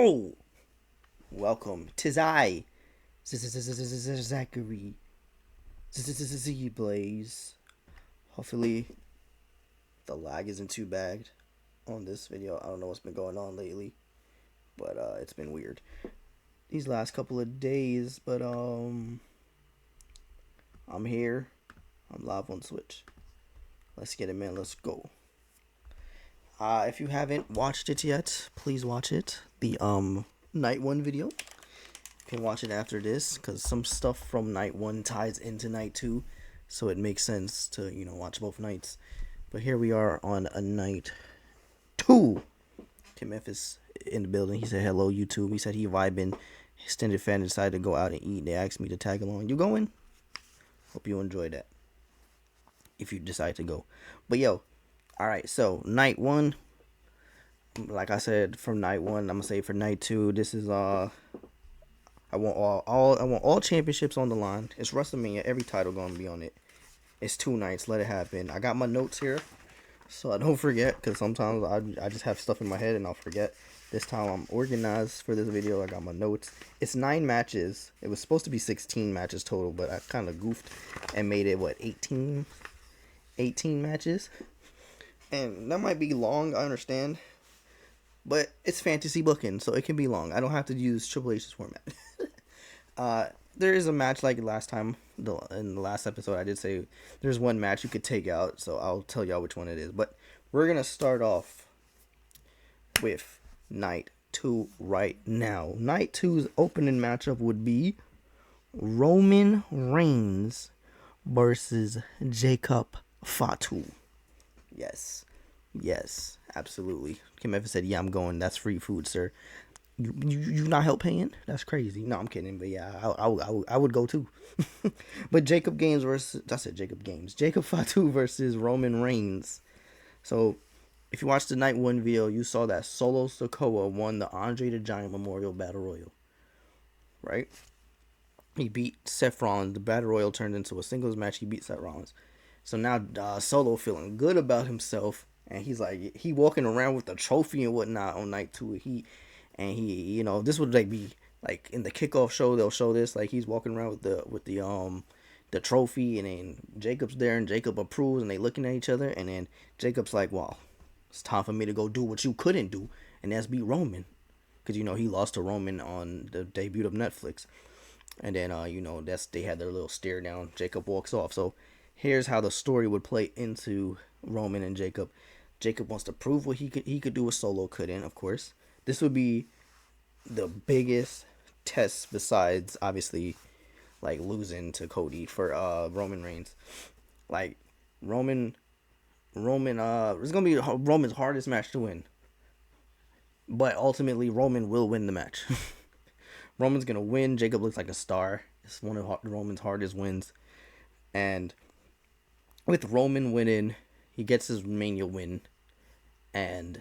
Yo, welcome. Tis I, Zachary, Zblaze. Hopefully, the lag isn't too bad on this video. I don't know what's been going on lately, but it's been weird these last couple of days. But I'm here. I'm live on Switch. Let's get it, man. Let's go. If you haven't watched it yet, please watch it. The night one video. You can watch it after this because some stuff from night one ties into night two, so it makes sense to watch both nights. But here we are on a night two. Tim Memphis in the building. He said hello YouTube. He said he vibing. Extended fan decided to go out and eat. They asked me to tag along. You going? Hope you enjoy that. If you decide to go, but yo. Alright, so night one, like I said, from night one, I'm gonna say for night two, this is I want all championships on the line. It's WrestleMania, every title gonna be on it. It's 2 nights, let it happen. I got my notes here, so I don't forget, because sometimes I just have stuff in my head and I'll forget. This time I'm organized for this video. I got my notes. It's 9 matches. It was supposed to be 16 matches total, but I kind of goofed and made it, 18 matches? And that might be long, I understand. But it's fantasy booking, so it can be long. I don't have to use Triple H's format. There is a match like last time. In the last episode, I did say there's one match you could take out. So I'll tell y'all which one it is. But we're going to start off with Night 2 right now. Night 2's opening matchup would be Roman Reigns versus Jacob Fatu. Yes, absolutely. Kim Evans said, "Yeah, I'm going. That's free food, sir." You not help paying? That's crazy. No, I'm kidding. But yeah, I would go too. But Jacob Fatu versus Roman Reigns. So if you watched the night one video, you saw that Solo Sikoa won the Andre the Giant Memorial Battle Royal. Right? He beat Seth Rollins. The Battle Royal turned into a singles match. He beat Seth Rollins. So now Solo feeling good about himself, and he's like he walking around with the trophy and whatnot on night 2. He this would be like in the kickoff show. They'll show this like he's walking around with the trophy, and then Jacob's there, and Jacob approves, and they looking at each other, and then Jacob's like, "Well, it's time for me to go do what you couldn't do, and that's beat Roman," because he lost to Roman on the debut of Netflix, and then they had their little stare down. Jacob walks off. So here's how the story would play into Roman and Jacob. Jacob wants to prove what he could do what Solo couldn't, of course. This would be the biggest test besides, obviously, like losing to Cody for Roman Reigns. Like, Roman, it's going to be Roman's hardest match to win. But ultimately, Roman will win the match. Roman's going to win. Jacob looks like a star. It's one of Roman's hardest wins. And with Roman winning, he gets his Mania win, and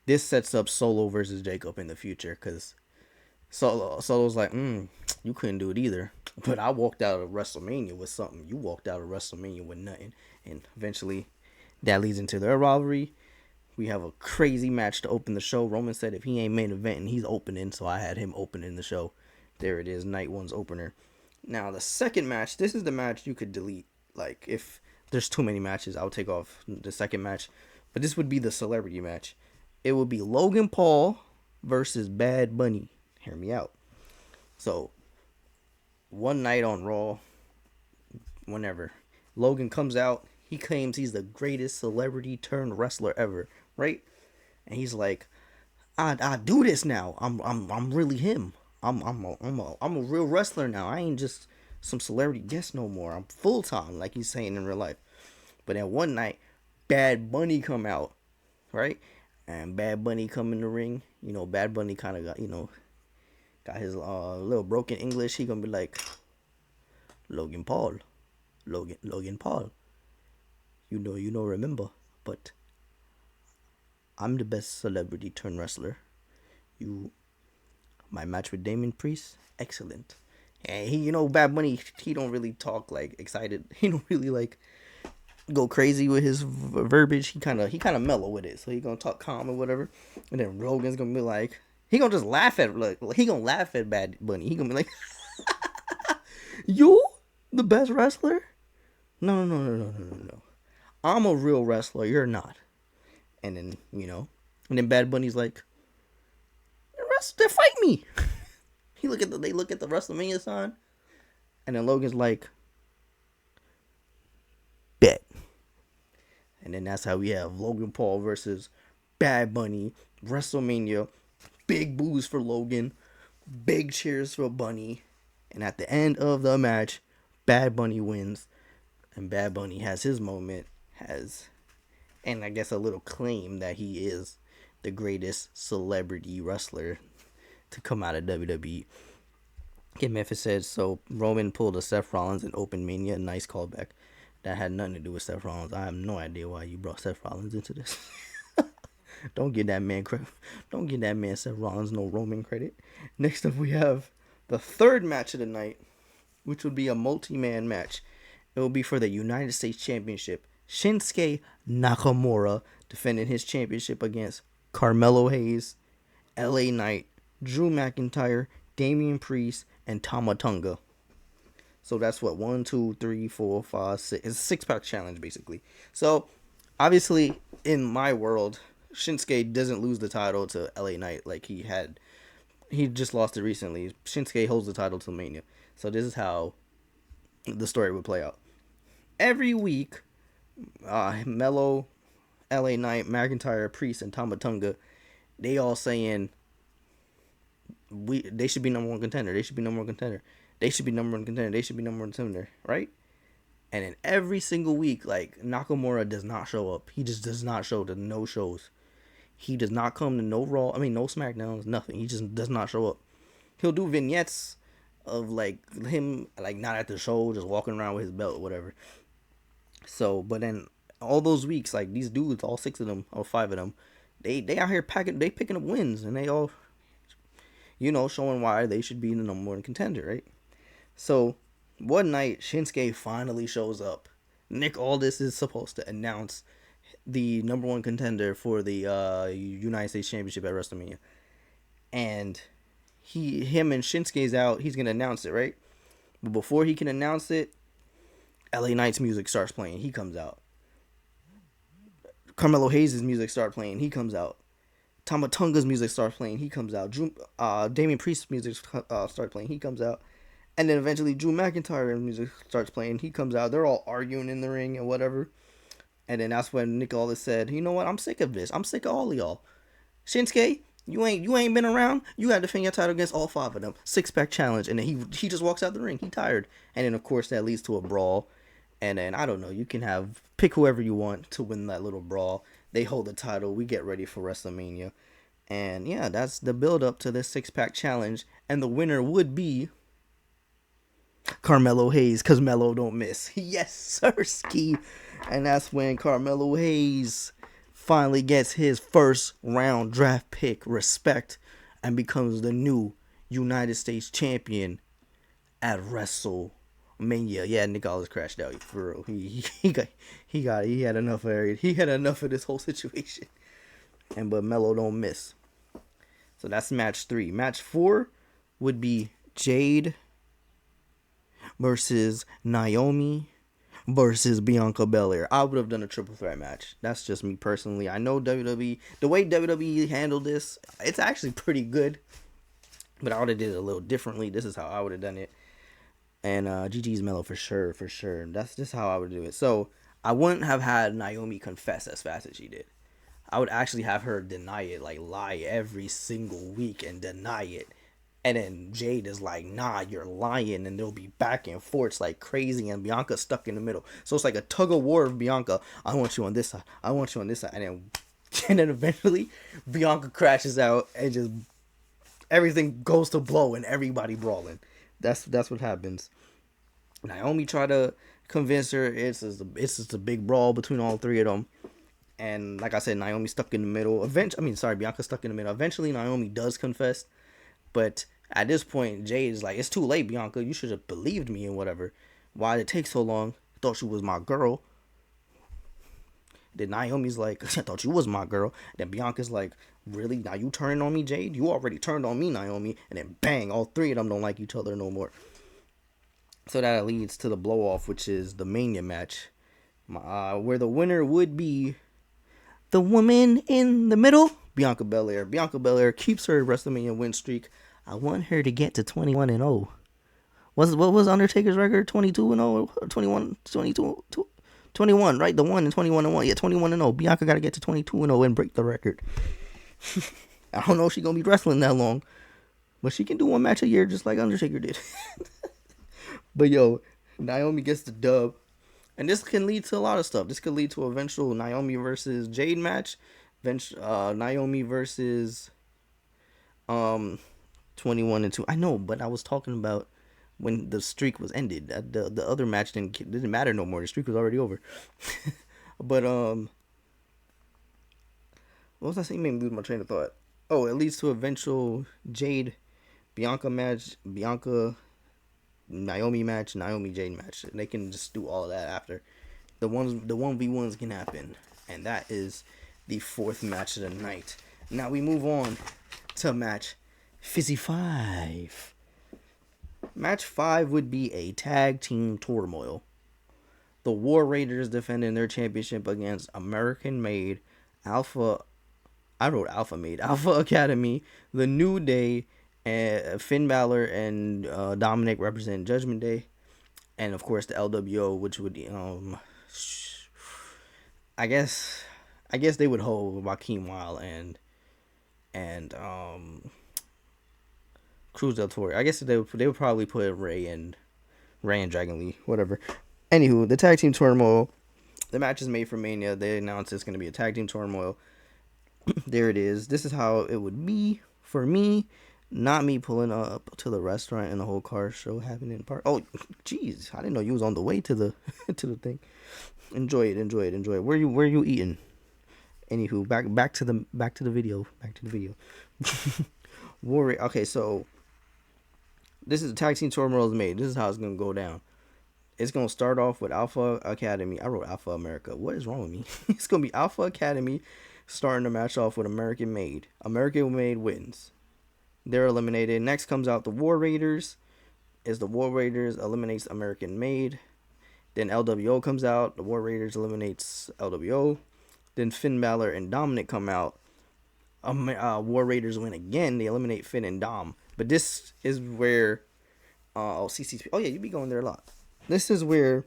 this sets up Solo versus Jacob in the future, because Solo's like, you couldn't do it either, but I walked out of WrestleMania with something. You walked out of WrestleMania with nothing, and eventually that leads into their rivalry. We have a crazy match to open the show. Roman said if he ain't main eventing, he's opening, so I had him opening the show. There it is, night one's opener. Now the second match, this is the match you could delete. Like, if there's too many matches, I'll take off the second match. But this would be the celebrity match. It would be Logan Paul versus Bad Bunny. Hear me out. So, one night on Raw, whenever, Logan comes out, he claims he's the greatest celebrity turned wrestler ever, right? And he's like, I do this now. I'm really him. I'm a real wrestler now. I ain't just some celebrity guest no more. I'm full time, like he's saying in real life. But then one night, Bad Bunny come out, right? And Bad Bunny come in the ring. Bad Bunny kind of got his little broken English. He gonna be like, Logan Paul. Remember, but I'm the best celebrity turned wrestler. My match with Damon Priest, excellent. And he, Bad Bunny, he don't really talk like excited. He don't really like go crazy with his verbiage. He kind of mellow with it. So he gonna talk calm or whatever. And then Rogan's gonna be like, He gonna just laugh at he gonna laugh at Bad Bunny. He gonna be like, "You, the best wrestler? No, no, no, no, no, no, no, no. I'm a real wrestler. You're not." And then and then Bad Bunny's like, "They fight me." They look at the WrestleMania sign, and then Logan's like, "Bet." And then that's how we have Logan Paul versus Bad Bunny, WrestleMania. Big boos for Logan, big cheers for Bunny, and at the end of the match, Bad Bunny wins, and Bad Bunny has his moment, and I guess a little claim that he is the greatest celebrity wrestler to come out of WWE. Kid Memphis said, so Roman pulled a Seth Rollins in Open Mania. Nice callback. That had nothing to do with Seth Rollins. I have no idea why you brought Seth Rollins into this. Don't give that man credit. Don't give that man Seth Rollins no Roman credit. Next up, we have the third match of the night, which would be a multi-man match. It will be for the United States Championship. Shinsuke Nakamura defending his championship against Carmelo Hayes, LA Knight, Drew McIntyre, Damian Priest, and Tama Tonga. So that's what 1, 2, 3, 4, 5, 6. It's a 6-pack challenge basically. So obviously in my world, Shinsuke doesn't lose the title to LA Knight like he had. He just lost it recently. Shinsuke holds the title till Mania. So this is how the story would play out. Every week, Melo, LA Knight, McIntyre, Priest, and Tama Tonga, they all saying they should be number one contender. They should be number one contender. They should be number one contender. They should be number one contender, right? And then every single week, like, Nakamura does not show up. He just does not show to no shows. He does not come to no Raw. I mean, no SmackDowns, nothing. He just does not show up. He'll do vignettes of, like, him, like, not at the show, just walking around with his belt or whatever. So, but then all those weeks, like, these dudes, all 6 of them, or 5 of them, they out here picking up wins, and they all, showing why they should be the number one contender, right? So, one night, Shinsuke finally shows up. Nick Aldis is supposed to announce the number one contender for the United States Championship at WrestleMania. And him and Shinsuke's out. He's going to announce it, right? But before he can announce it, LA Knight's music starts playing. He comes out. Carmelo Hayes' music starts playing. He comes out. Tama Tonga's music starts playing. He comes out. Damian Priest's music starts playing. He comes out. And then eventually Drew McIntyre's music starts playing. He comes out. They're all arguing in the ring and whatever. And then that's when Nick Aldis said, "You know what? I'm sick of this. I'm sick of all of y'all. Shinsuke, you ain't been around. You got to defend your title against all 5 of them. 6-pack challenge." And then he just walks out the ring. He tired. And then of course that leads to a brawl. And then I don't know. You can pick whoever you want to win that little brawl. They hold the title. We get ready for WrestleMania. And yeah, that's the build up to this 6-pack challenge. And the winner would be Carmelo Hayes, because Melo don't miss. Yes, sir, ski. And that's when Carmelo Hayes finally gets his first round draft pick respect and becomes the new United States champion at WrestleMania. Yeah, Nick Aldis crashed out for real. He had enough of he had enough of this whole situation. But Melo don't miss. So that's match 3. Match 4 would be Jade versus Naomi versus Bianca Belair. I would have done a triple threat match. That's just me personally. I know WWE, the way WWE handled this, it's actually pretty good. But I would have did it a little differently. This is how I would have done it. And GG's Melo for sure. That's just how I would do it. So I wouldn't have had Naomi confess as fast as she did. I would actually have her deny it, like lie every single week and deny it. And then Jade is like, nah, you're lying. And they'll be back and forth like crazy. And Bianca's stuck in the middle. So it's like a tug of war of Bianca. I want you on this side. I want you on this side. And then eventually Bianca crashes out and just everything goes to blow and everybody brawling. That's what happens. Naomi tried to convince her it's just a big brawl between all 3 of them. And like I said, Naomi stuck in the middle. Bianca stuck in the middle. Eventually Naomi does confess. But at this point, Jade is like, it's too late, Bianca. You should have believed me and whatever. Why did it take so long? Thought she was my girl. Then Naomi's like, I thought you was my girl. Then Bianca's like, really? Now you turning on me, Jade? You already turned on me, Naomi. And then bang, all three of them don't like each other no more. So that leads to the blow off, which is the Mania match, where the winner would be the woman in the middle, Bianca Belair. Bianca Belair keeps her WrestleMania win streak. I want her to get to 21-0. What was Undertaker's record? 22-0 or 21, 22, 21, right? The one and 21-1. Yeah, 21-0. Bianca got to get to 22-0 and break the record. I don't know if she's going to be wrestling that long, but she can do one match a year just like Undertaker did. But yo, Naomi gets the dub. And this can lead to a lot of stuff. This could lead to a eventual Naomi versus Jade match. Naomi versus 21-2. I know, but I was talking about when the streak was ended. The other match didn't matter no more. The streak was already over. But what was I saying? Made me lose my train of thought. Oh, it leads to eventual Jade Bianca match, Bianca Naomi match, Naomi Jade match. And they can just do all of that after. The 1v1s can happen. And that is the fourth match of the night. Now we move on to match 55. Match 5 would be a tag team turmoil. The War Raiders defending their championship against American-made Alpha Academy, The New Day, and Finn Balor and Dominic represent Judgment Day, and of course the LWO, which would I guess they would hold Joaquin Wilde and Cruz del Toro. I guess they would probably put Ray and Dragon Lee, whatever. Anywho, the tag team turmoil. The match is made for Mania. They announced it's going to be a tag team turmoil. There it is. This is how it would be for me. Not me pulling up to the restaurant and the whole car show happening in the park. Oh, jeez, I didn't know you was on the way to the to the thing. Enjoy it. Where you eating? Anywho, back to the video. Warrior. Okay, so this is the tag team turmoil is made. This is how it's gonna go down. It's gonna start off with Alpha Academy. I wrote Alpha America. What is wrong with me? It's gonna be Alpha Academy starting the match off with American Made. American Made wins. They're eliminated. Next comes out the War Raiders. The War Raiders eliminates American Made. Then LWO comes out. The War Raiders eliminates LWO. Then Finn Balor and Dominic come out. War Raiders win again. They eliminate Finn and Dom. But this is where CCP. Oh yeah, you be going there a lot. This is where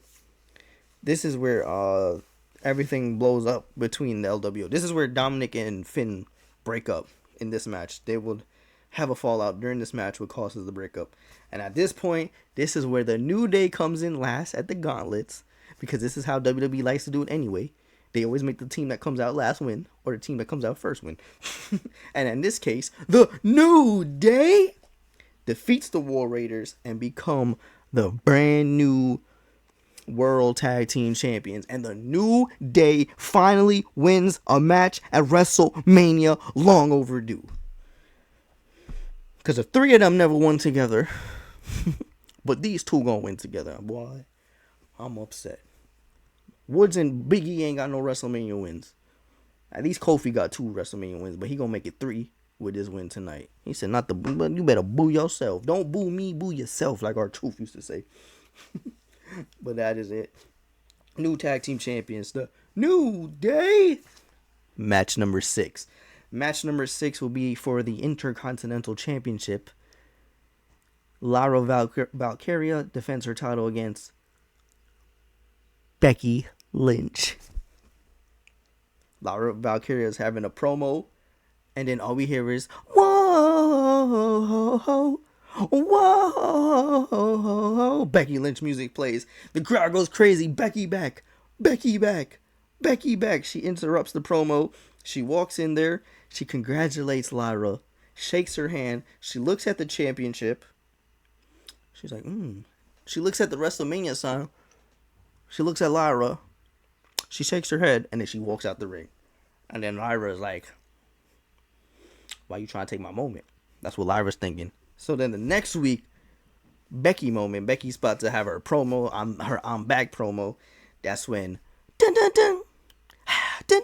everything blows up between the LWO. This is where Dominic and Finn break up in this match. They would have a fallout during this match, which causes the breakup. And at this point, this is where the New Day comes in last at the gauntlets, because this is how WWE likes to do it anyway. They always make the team that comes out last win, or the team that comes out first win. And in this case, the New Day defeats the War Raiders and become the brand new World Tag Team Champions. And the New Day finally wins a match at WrestleMania, long overdue. Because the three of them never won together. But these two gonna win together. Boy, I'm upset. Woods and Big E ain't got no WrestleMania wins. At least Kofi got 2 WrestleMania wins, but he gonna make it 3 with this win tonight. He said, "Not the boo, but you better boo yourself. Don't boo me, boo yourself," like our Truth used to say. But that is it. New tag team champions, the New Day. Match number 6. Match number 6 will be for the Intercontinental Championship. Lara Valkyria defends her title against Becky Lynch. Lara Valkyria is having a promo, and then all we hear is, "Whoa, whoa." Becky Lynch music plays. The crowd goes crazy. Becky back. Becky back. Becky back. She interrupts the promo. She walks in there. She congratulates Lara. Shakes her hand. She looks at the championship. She's like, She looks at the WrestleMania sign. She looks at Lyra. She shakes her head, and then she walks out the ring. And then Lyra is like, "Why you trying to take my moment?" That's what Lyra's thinking. So then the next week, Becky moment. Becky's about to have her promo, her I'm back promo. That's when, dun dun dun,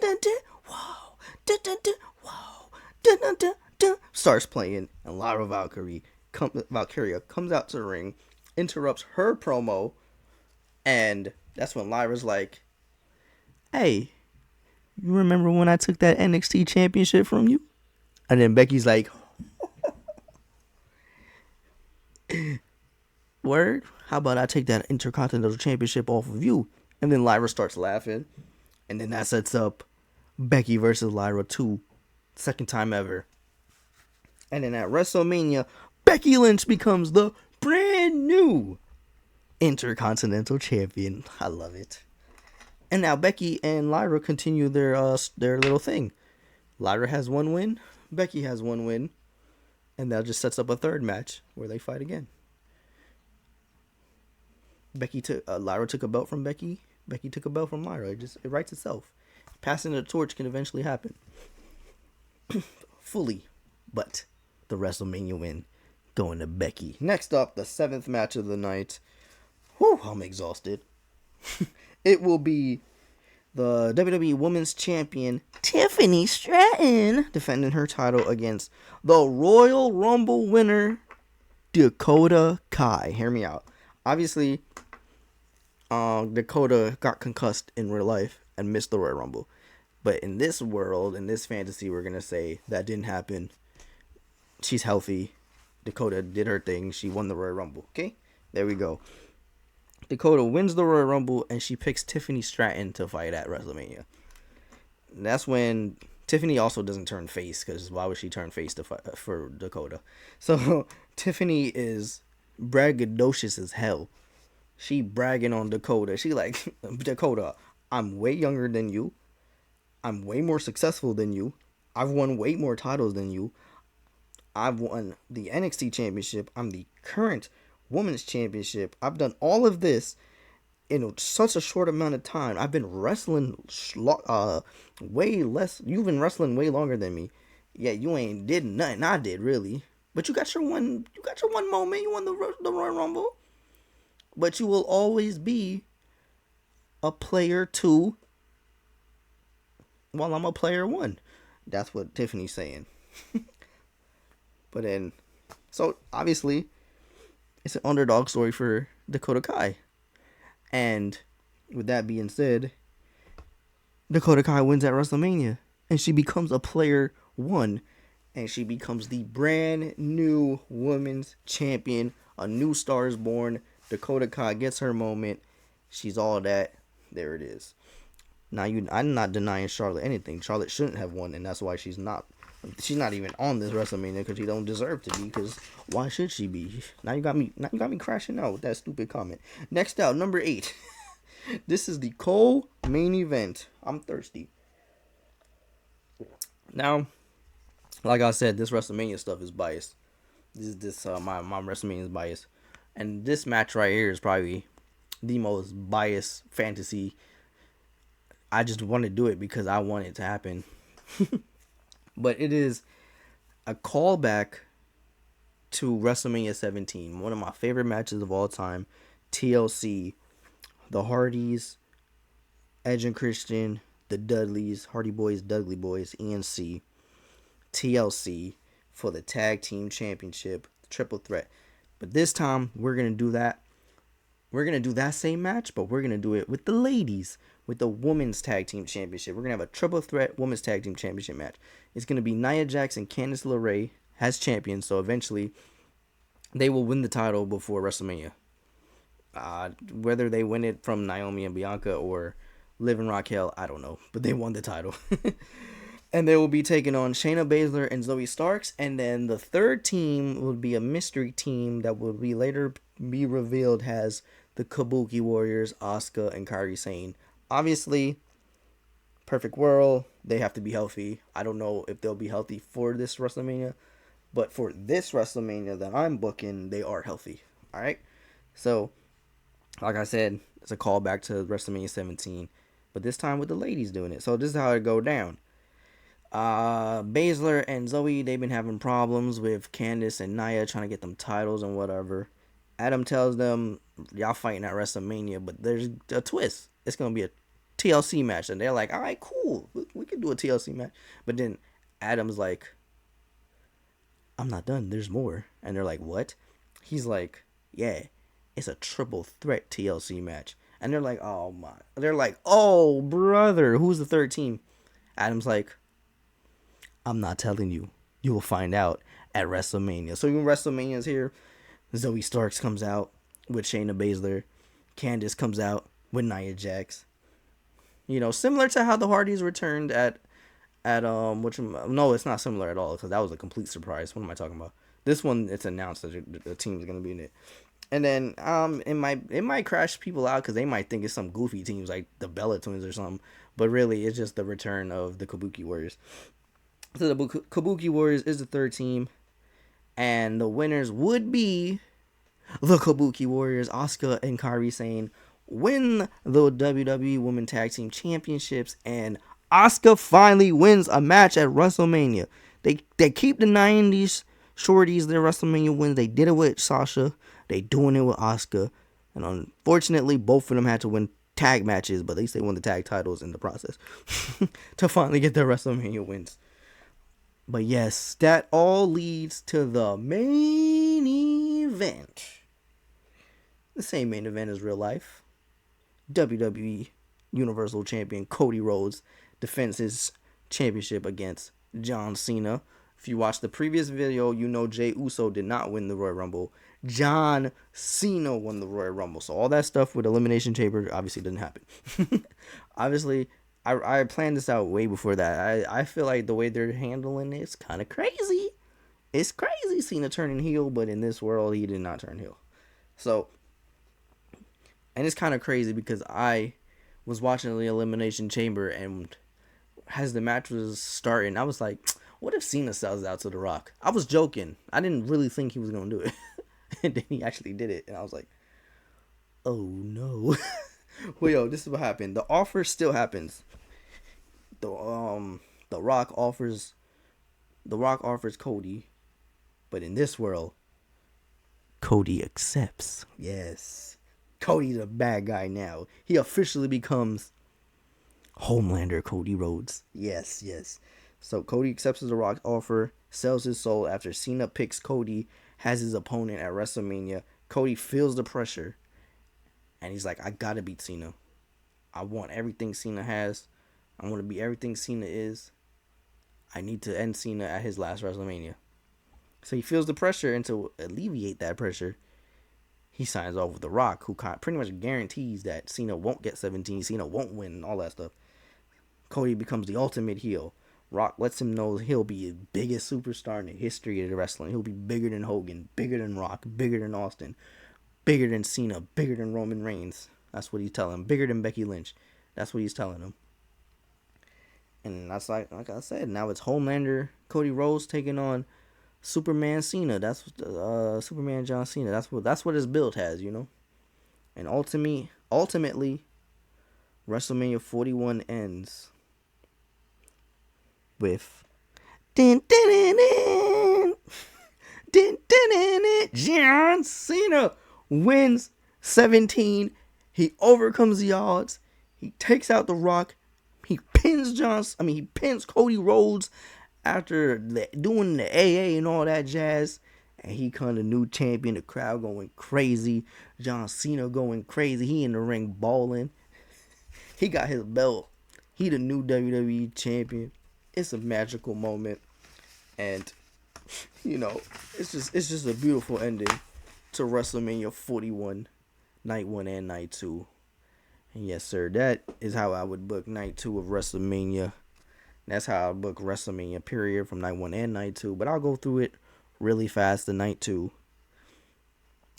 dun, dun, dun, whoa, dun, dun, dun, whoa, dun, dun, dun, dun, starts playing, and Lyra Valkyria comes out to the ring, interrupts her promo, and that's when Lyra's like, "Hey, you remember when I took that NXT championship from you?" And then Becky's like, "Word? How about I take that Intercontinental Championship off of you?" And then Lyra starts laughing. And then that sets up Becky versus Lyra 2. Second time ever. And then at WrestleMania, Becky Lynch becomes the brand new Intercontinental Champion. I love it. And now Becky and Lyra continue their little thing. Lyra has one win. Becky has one win. And that just sets up a third match where they fight again. Lyra took a belt from Becky. Becky took a belt from Lyra. It writes itself. Passing the torch can eventually happen. Fully. But the WrestleMania win going to Becky. Next up, the 7th match of the night. Whew, I'm exhausted. It will be the WWE Women's Champion Tiffany Stratton defending her title against the Royal Rumble winner Dakota Kai. Hear me out. Obviously, Dakota got concussed in real life and missed the Royal Rumble. But in this world, in this fantasy, we're going to say that didn't happen. She's healthy. Dakota did her thing. She won the Royal Rumble. Okay? There we go. Dakota wins the Royal Rumble, and she picks Tiffany Stratton to fight at WrestleMania. And that's when Tiffany also doesn't turn face, because why would she turn face to fight for Dakota? So Tiffany is braggadocious as hell. She bragging on Dakota. She like, Dakota, I'm way younger than you. I'm way more successful than you. I've won way more titles than you. I've won the NXT championship. I'm the current women's championship. I've done all of this in such a short amount of time. I've been wrestling way less. You've been wrestling way longer than me. Yeah, you ain't did nothing. I did really. But you got your one. You got your one moment. You won the Royal Rumble. But you will always be a player 2 while I'm a player 1. That's what Tiffany's saying. But then, so obviously, it's an underdog story for Dakota Kai. And with that being said, Dakota Kai wins at WrestleMania. And she becomes a player 1. And she becomes the brand new women's champion. A new star is born. Dakota Kai gets her moment. She's all that. There it is. Now, I'm not denying Charlotte anything. Charlotte shouldn't have won, and that's why she's not even on this WrestleMania, because she don't deserve to be. Because why should she be? Now you got me crashing out with that stupid comment. Next out, number 8. This is the co-main event. I'm thirsty. Now, like I said, this WrestleMania stuff is biased. My WrestleMania is biased. And this match right here is probably the most biased fantasy. I just want to do it because I want it to happen. But it is a callback to WrestleMania 17. One of my favorite matches of all time. TLC. The Hardys, Edge and Christian, the Dudleys, Hardy Boys, Dudley Boys, ENC, TLC for the Tag Team Championship, Triple Threat. But this time, we're going to do that. We're going to do that same match, but we're going to do it with the ladies, with the Women's Tag Team Championship. We're going to have a Triple Threat Women's Tag Team Championship match. It's going to be Nia Jax and Candice LeRae as champions, so eventually they will win the title before WrestleMania. Whether they win it from Naomi and Bianca or Liv and Raquel, I don't know, but they won the title. And they will be taking on Shayna Baszler and Zoe Starks. And then the third team will be a mystery team that will be later be revealed as the Kabuki Warriors, Asuka and Kairi Sane. Obviously, perfect world, they have to be healthy. I don't know if they'll be healthy for this WrestleMania, but for this WrestleMania that I'm booking, they are healthy. All right? So, like I said, it's a callback to WrestleMania 17, but this time with the ladies doing it. So this is how it go down. Baszler and Zoe, they've been having problems with Candice and Nia trying to get them titles and whatever. Adam tells them, y'all fighting at WrestleMania, but there's a twist. It's going to be TLC match. And they're like, all right, cool. We can do a TLC match. But then Adam's like, I'm not done. There's more. And they're like, what? He's like, yeah, it's a triple threat TLC match. And they're like, oh my. They're like, oh, brother, who's the third team? Adam's like, I'm not telling you. You will find out at WrestleMania. So when WrestleMania's here, Zoe Starks comes out with Shayna Baszler. Candice comes out with Nia Jax. You know, similar to how the Hardys returned at which, no, it's not similar at all, because that was a complete surprise. What am I talking about? This one, it's announced that the team is gonna be in it. And then it might crash people out because they might think it's some goofy teams like the Bella Twins or something, but really it's just the return of the Kabuki Warriors. So the Kabuki Warriors is the third team, and the winners would be the Kabuki Warriors, Asuka and Kairi Sane, win the WWE Women Tag Team Championships, and Asuka finally wins a match at WrestleMania. They keep the 90s shorties their WrestleMania wins. They did it with Sasha. They doing it with Asuka. And unfortunately, both of them had to win tag matches, but at least they won the tag titles in the process to finally get their WrestleMania wins. But yes, that all leads to the main event. The same main event as real life. WWE Universal Champion Cody Rhodes defends his championship against John Cena. If you watched the previous video, you know Jey Uso did not win the Royal Rumble. John Cena won the Royal Rumble. So all that stuff with Elimination Chamber obviously didn't happen. Obviously, I planned this out way before that. I feel like the way they're handling it is kind of crazy. It's crazy Cena turning heel, but in this world, he did not turn heel. So, and it's kind of crazy because I was watching the Elimination Chamber, and as the match was starting, I was like, what if Cena sells out to The Rock? I was joking. I didn't really think he was going to do it. And then he actually did it. And I was like, oh no. Well, yo, this is what happened. The offer still happens. The Rock offers Cody, but in this world, Cody accepts. Yes. Cody's a bad guy now. He officially becomes Homelander Cody Rhodes. Yes. So Cody accepts the Rock's offer, sells his soul after Cena picks Cody as his opponent at WrestleMania. Cody feels the pressure, and he's like, I gotta beat Cena. I want everything Cena has. I want to be everything Cena is. I need to end Cena at his last WrestleMania. So he feels the pressure, and to alleviate that pressure, he signs off with The Rock, who pretty much guarantees that Cena won't get 17, Cena won't win, and all that stuff. Cody becomes the ultimate heel. Rock lets him know he'll be the biggest superstar in the history of the wrestling. He'll be bigger than Hogan, bigger than Rock, bigger than Austin, bigger than Cena, bigger than Roman Reigns. That's what he's telling him. Bigger than Becky Lynch. That's what he's telling him. And that's like I said, now it's Homelander Cody Rhodes taking on Superman Cena. That's Superman John Cena. That's what his build has, you know. And ultimately, WrestleMania 41 ends with John Cena wins 17. He overcomes the odds. He takes out The Rock. He pins Cody Rhodes after doing the AA and all that jazz. And he kind of new champion. The crowd going crazy. John Cena going crazy. He in the ring balling. He got his belt. He the new WWE champion. It's a magical moment. And, you know, it's just a beautiful ending to WrestleMania 41, Night 1 and Night 2. And yes, sir, that is how I would book Night 2 of WrestleMania. That's how I book WrestleMania, period, from Night 1 and Night 2. But I'll go through it really fast, the Night 2.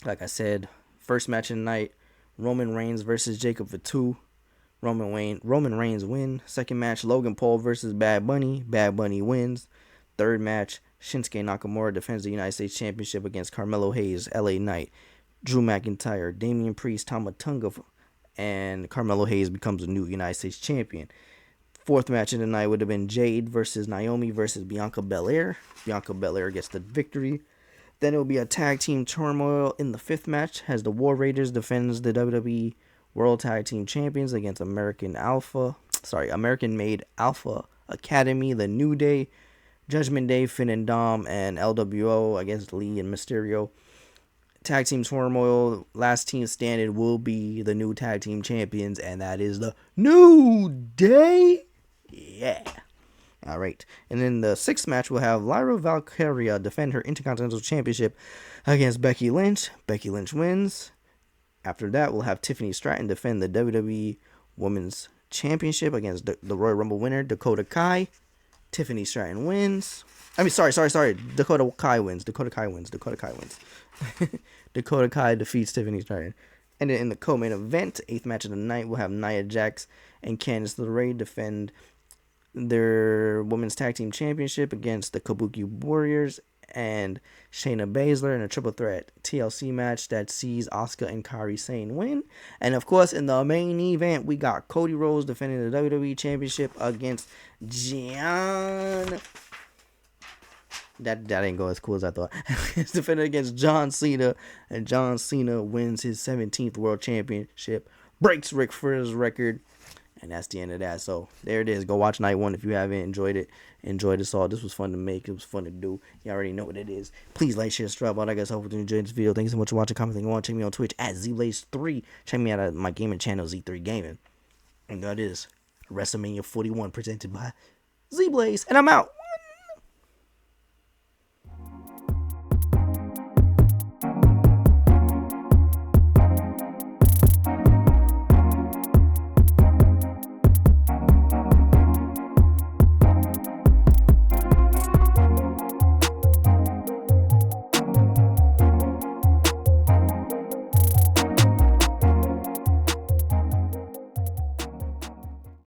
Like I said, first match of the night, Roman Reigns versus Jacob Fatu. Roman Reigns win. Second match, Logan Paul versus Bad Bunny. Bad Bunny wins. Third match, Shinsuke Nakamura defends the United States Championship against Carmelo Hayes, LA Knight. Drew McIntyre, Damian Priest, Tama Tonga, and Carmelo Hayes becomes a new United States Champion. Fourth match of the night would have been Jade versus Naomi versus Bianca Belair. Bianca Belair gets the victory. Then it will be a tag team turmoil in the fifth match as the War Raiders defends the WWE World Tag Team Champions against American Made Alpha Academy, The New Day, Judgment Day, Finn and Dom, and LWO against Lee and Mysterio. Tag Team Turmoil, last team standing will be the new Tag Team Champions, and that is the New Day. Yeah. All right. And then the sixth match, we'll have Lyra Valkyria defend her Intercontinental Championship against Becky Lynch. Becky Lynch wins. After that, we'll have Tiffany Stratton defend the WWE Women's Championship against the Royal Rumble winner, Dakota Kai. Tiffany Stratton wins. Dakota Kai wins. Dakota Kai defeats Tiffany Stratton. And then in the co-main event, 8th match of the night, we'll have Nia Jax and Candice LeRae defend their Women's Tag Team Championship against the Kabuki Warriors and Shayna Baszler in a triple threat TLC match that sees Asuka and Kairi Sane win. And of course, in the main event, we got Cody Rhodes defending the WWE Championship against John. That didn't go as cool as I thought. He's defending against John Cena, and John Cena wins his 17th World Championship, breaks Ric Flair's record, and that's the end of that. So there it is. Go watch Night 1 if you haven't enjoyed it. Enjoy this all. This was fun to make. It was fun to do. You already know what it is. Please like, share, subscribe. All I guys hope you enjoyed this video. Thank you so much for watching. Comment, think, check me on Twitch at Zblaze3. Check me out at my gaming channel, Z3 Gaming. And that is WrestleMania 41 presented by Zblaze. And I'm out.